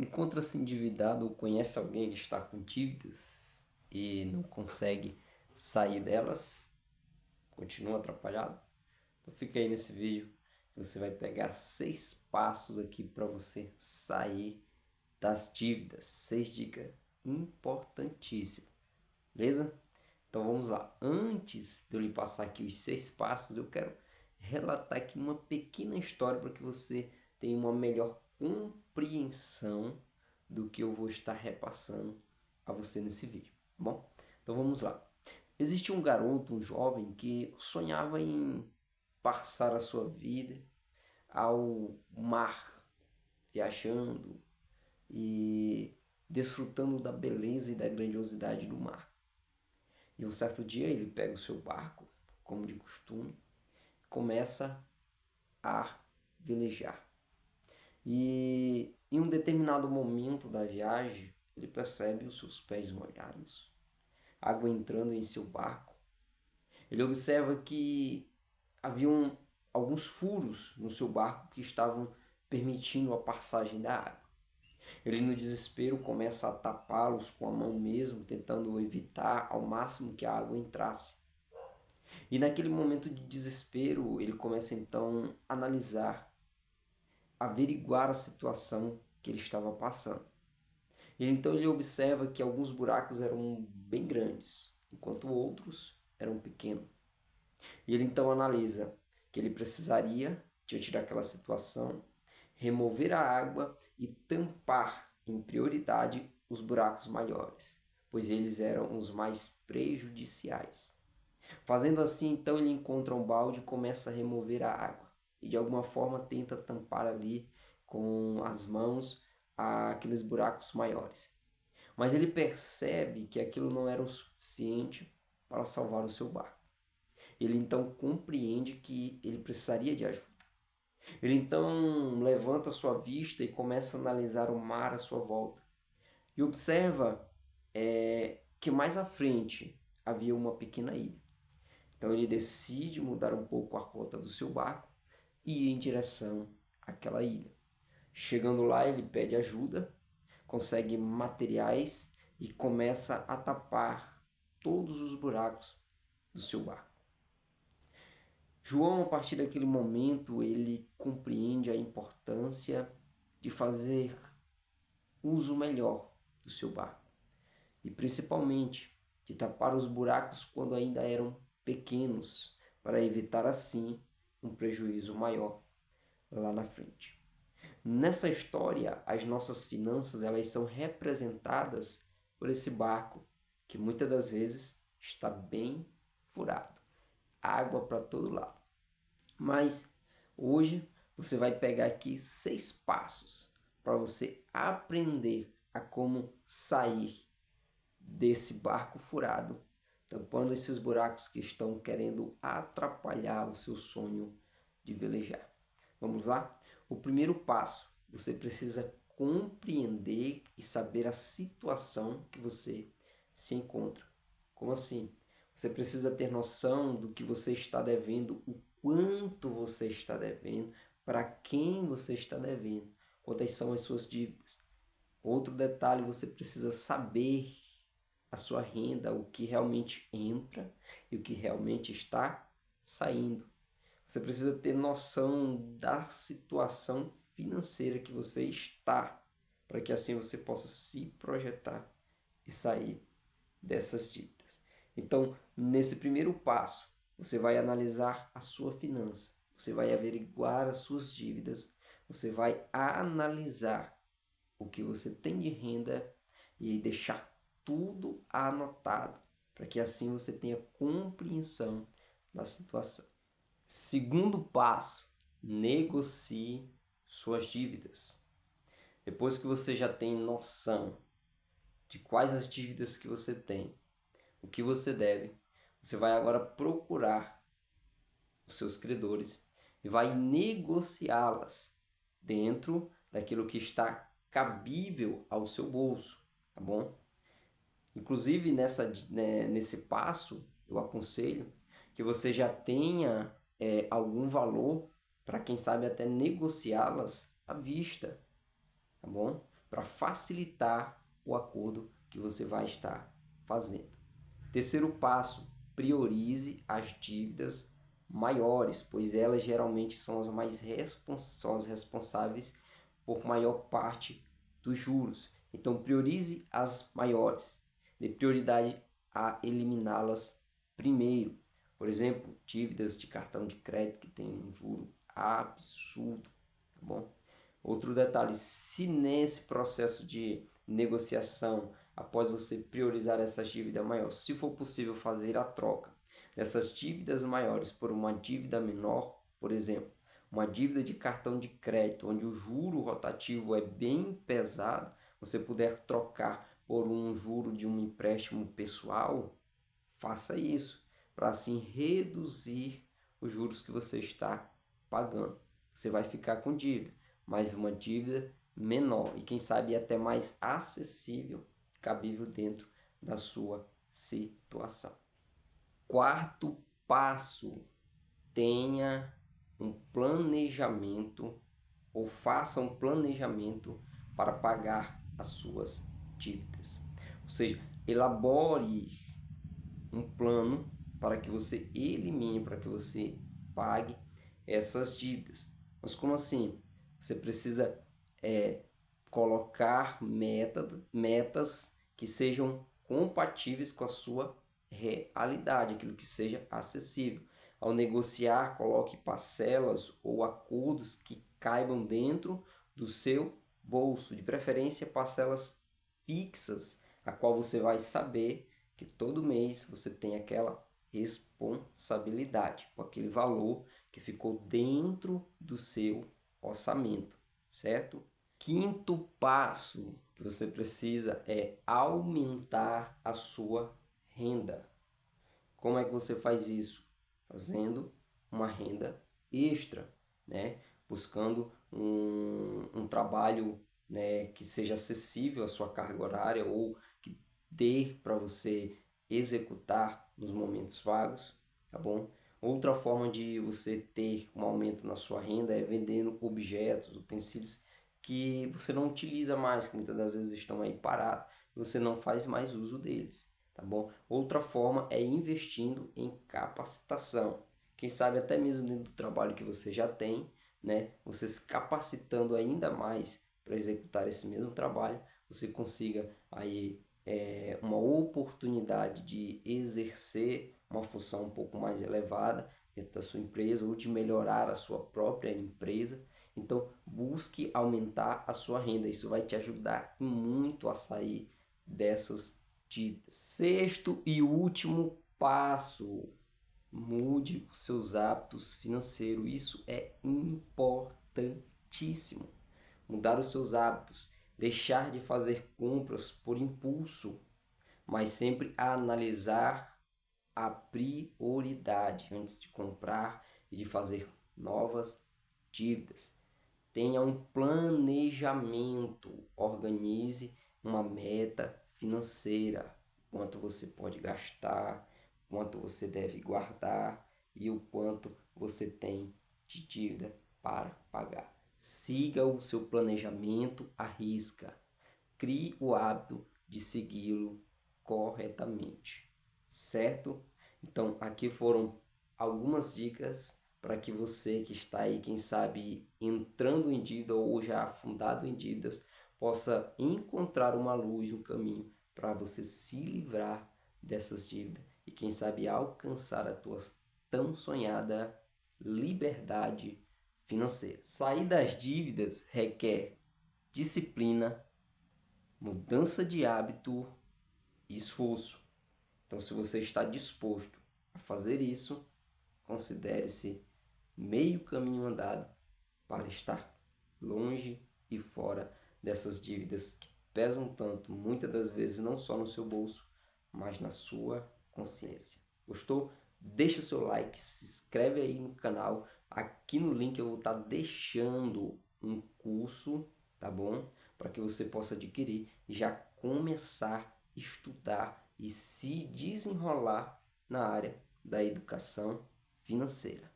Encontra-se endividado ou conhece alguém que está com dívidas e não consegue sair delas, continua atrapalhado? Então fica aí nesse vídeo que você vai pegar 6 passos aqui para você sair das dívidas. 6 dicas importantíssimas, beleza? Então vamos lá. Antes de eu lhe passar aqui os 6 passos, eu quero relatar aqui uma pequena história para que você tenha uma melhor compreensão do que eu vou estar repassando a você nesse vídeo, tá bom? Então vamos lá. Existia um garoto, um jovem, que sonhava em passar a sua vida ao mar, viajando e desfrutando da beleza e da grandiosidade do mar. E um certo dia ele pega o seu barco, como de costume, começa a velejar. E em um determinado momento da viagem, ele percebe os seus pés molhados, água entrando em seu barco. Ele observa que haviam alguns furos no seu barco que estavam permitindo a passagem da água. Ele, no desespero, começa a tapá-los com a mão mesmo, tentando evitar ao máximo que a água entrasse. E naquele momento de desespero, ele começa então a analisar, averiguar a situação que ele estava passando. E então ele observa que alguns buracos eram bem grandes, enquanto outros eram pequenos. E ele então analisa que ele precisaria, diante daquela situação, remover a água e tampar em prioridade os buracos maiores, pois eles eram os mais prejudiciais. Fazendo assim, então ele encontra um balde e começa a remover a água. E de alguma forma tenta tampar ali com as mãos aqueles buracos maiores. Mas ele percebe que aquilo não era o suficiente para salvar o seu barco. Ele então compreende que ele precisaria de ajuda. Ele então levanta sua vista e começa a analisar o mar à sua volta. E observa que mais à frente havia uma pequena ilha. Então ele decide mudar um pouco a rota do seu barco e ir em direção àquela ilha. Chegando lá, ele pede ajuda, consegue materiais e começa a tapar todos os buracos do seu barco. João, a partir daquele momento, ele compreende a importância de fazer uso melhor do seu barco e principalmente de tapar os buracos quando ainda eram pequenos, para evitar assim um prejuízo maior lá na frente. Nessa história, as nossas finanças elas são representadas por esse barco que muitas das vezes está bem furado, água para todo lado. Mas hoje você vai pegar aqui 6 passos para você aprender a como sair desse barco furado, tampando esses buracos que estão querendo atrapalhar o seu sonho de velejar. Vamos lá? O primeiro passo, você precisa compreender e saber a situação que você se encontra. Como assim? Você precisa ter noção do que você está devendo, o quanto você está devendo, para quem você está devendo, quantas são as suas dívidas. Outro detalhe, você precisa saber a sua renda, o que realmente entra e o que realmente está saindo. Você precisa ter noção da situação financeira que você está, para que assim você possa se projetar e sair dessas dívidas. Então, nesse primeiro passo, você vai analisar a sua finança, você vai averiguar as suas dívidas, você vai analisar o que você tem de renda e deixar tudo anotado, para que assim você tenha compreensão da situação. Segundo passo, negocie suas dívidas. Depois que você já tem noção de quais as dívidas que você tem, o que você deve, você vai agora procurar os seus credores e vai negociá-las dentro daquilo que está cabível ao seu bolso, tá bom? Inclusive nesse passo, eu aconselho que você já tenha algum valor para quem sabe até negociá-las à vista, tá bom? para facilitar o acordo que você vai estar fazendo. Terceiro passo, priorize as dívidas maiores, pois elas geralmente são as responsáveis por maior parte dos juros. Então, priorize as maiores. Dê prioridade a eliminá-las primeiro. Por exemplo, dívidas de cartão de crédito que tem um juro absurdo, tá bom? Outro detalhe, se nesse processo de negociação, após você priorizar essas dívidas maiores, se for possível fazer a troca dessas dívidas maiores por uma dívida menor, por exemplo, uma dívida de cartão de crédito, onde o juro rotativo é bem pesado, você puder trocar por um juro de um empréstimo pessoal, faça isso, para assim reduzir os juros que você está pagando. Você vai ficar com dívida, mas uma dívida menor e quem sabe até mais acessível, cabível dentro da sua situação. Quarto passo, tenha um planejamento ou faça um planejamento para pagar as suas dívidas. Ou seja, elabore um plano para que você elimine, para que você pague essas dívidas. Mas como assim? Você precisa colocar metas que sejam compatíveis com a sua realidade, aquilo que seja acessível. Ao negociar, coloque parcelas ou acordos que caibam dentro do seu bolso, de preferência parcelas fixas, a qual você vai saber que todo mês você tem aquela responsabilidade com aquele valor que ficou dentro do seu orçamento, certo? Quinto passo que você precisa é aumentar a sua renda. Como é que você faz isso? Fazendo uma renda extra, né? Buscando um trabalho, né, que seja acessível à sua carga horária ou que dê para você executar nos momentos vagos, tá bom? Outra forma de você ter um aumento na sua renda é vendendo objetos, utensílios que você não utiliza mais, que muitas das vezes estão aí parados, e você não faz mais uso deles, tá bom? Outra forma é investindo em capacitação. Quem sabe até mesmo dentro do trabalho que você já tem, né? Você se capacitando ainda mais para executar esse mesmo trabalho, você consiga aí uma oportunidade de exercer uma função um pouco mais elevada dentro da sua empresa ou de melhorar a sua própria empresa. Então, busque aumentar a sua renda. Isso vai te ajudar muito a sair dessas dívidas. Sexto e último passo, mude os seus hábitos financeiros. Isso é importantíssimo. Mudar os seus hábitos, deixar de fazer compras por impulso, mas sempre analisar a prioridade antes de comprar e de fazer novas dívidas. Tenha um planejamento, organize uma meta financeira, quanto você pode gastar, quanto você deve guardar e o quanto você tem de dívida para pagar. Siga o seu planejamento à risca. Crie o hábito de segui-lo corretamente, certo? Então, aqui foram algumas dicas para que você que está aí, quem sabe, entrando em dívida ou já afundado em dívidas, possa encontrar uma luz, um caminho para você se livrar dessas dívidas e, quem sabe, alcançar a tua tão sonhada liberdade financeira. Sair das dívidas requer disciplina, mudança de hábito e esforço. Então, se você está disposto a fazer isso, considere-se meio caminho andado para estar longe e fora dessas dívidas que pesam tanto, muitas das vezes não só no seu bolso, mas na sua consciência. Gostou? Deixa o seu like, se inscreve aí no canal. Aqui no link eu vou estar deixando um curso, tá bom? Para que você possa adquirir e já começar a estudar e se desenrolar na área da educação financeira.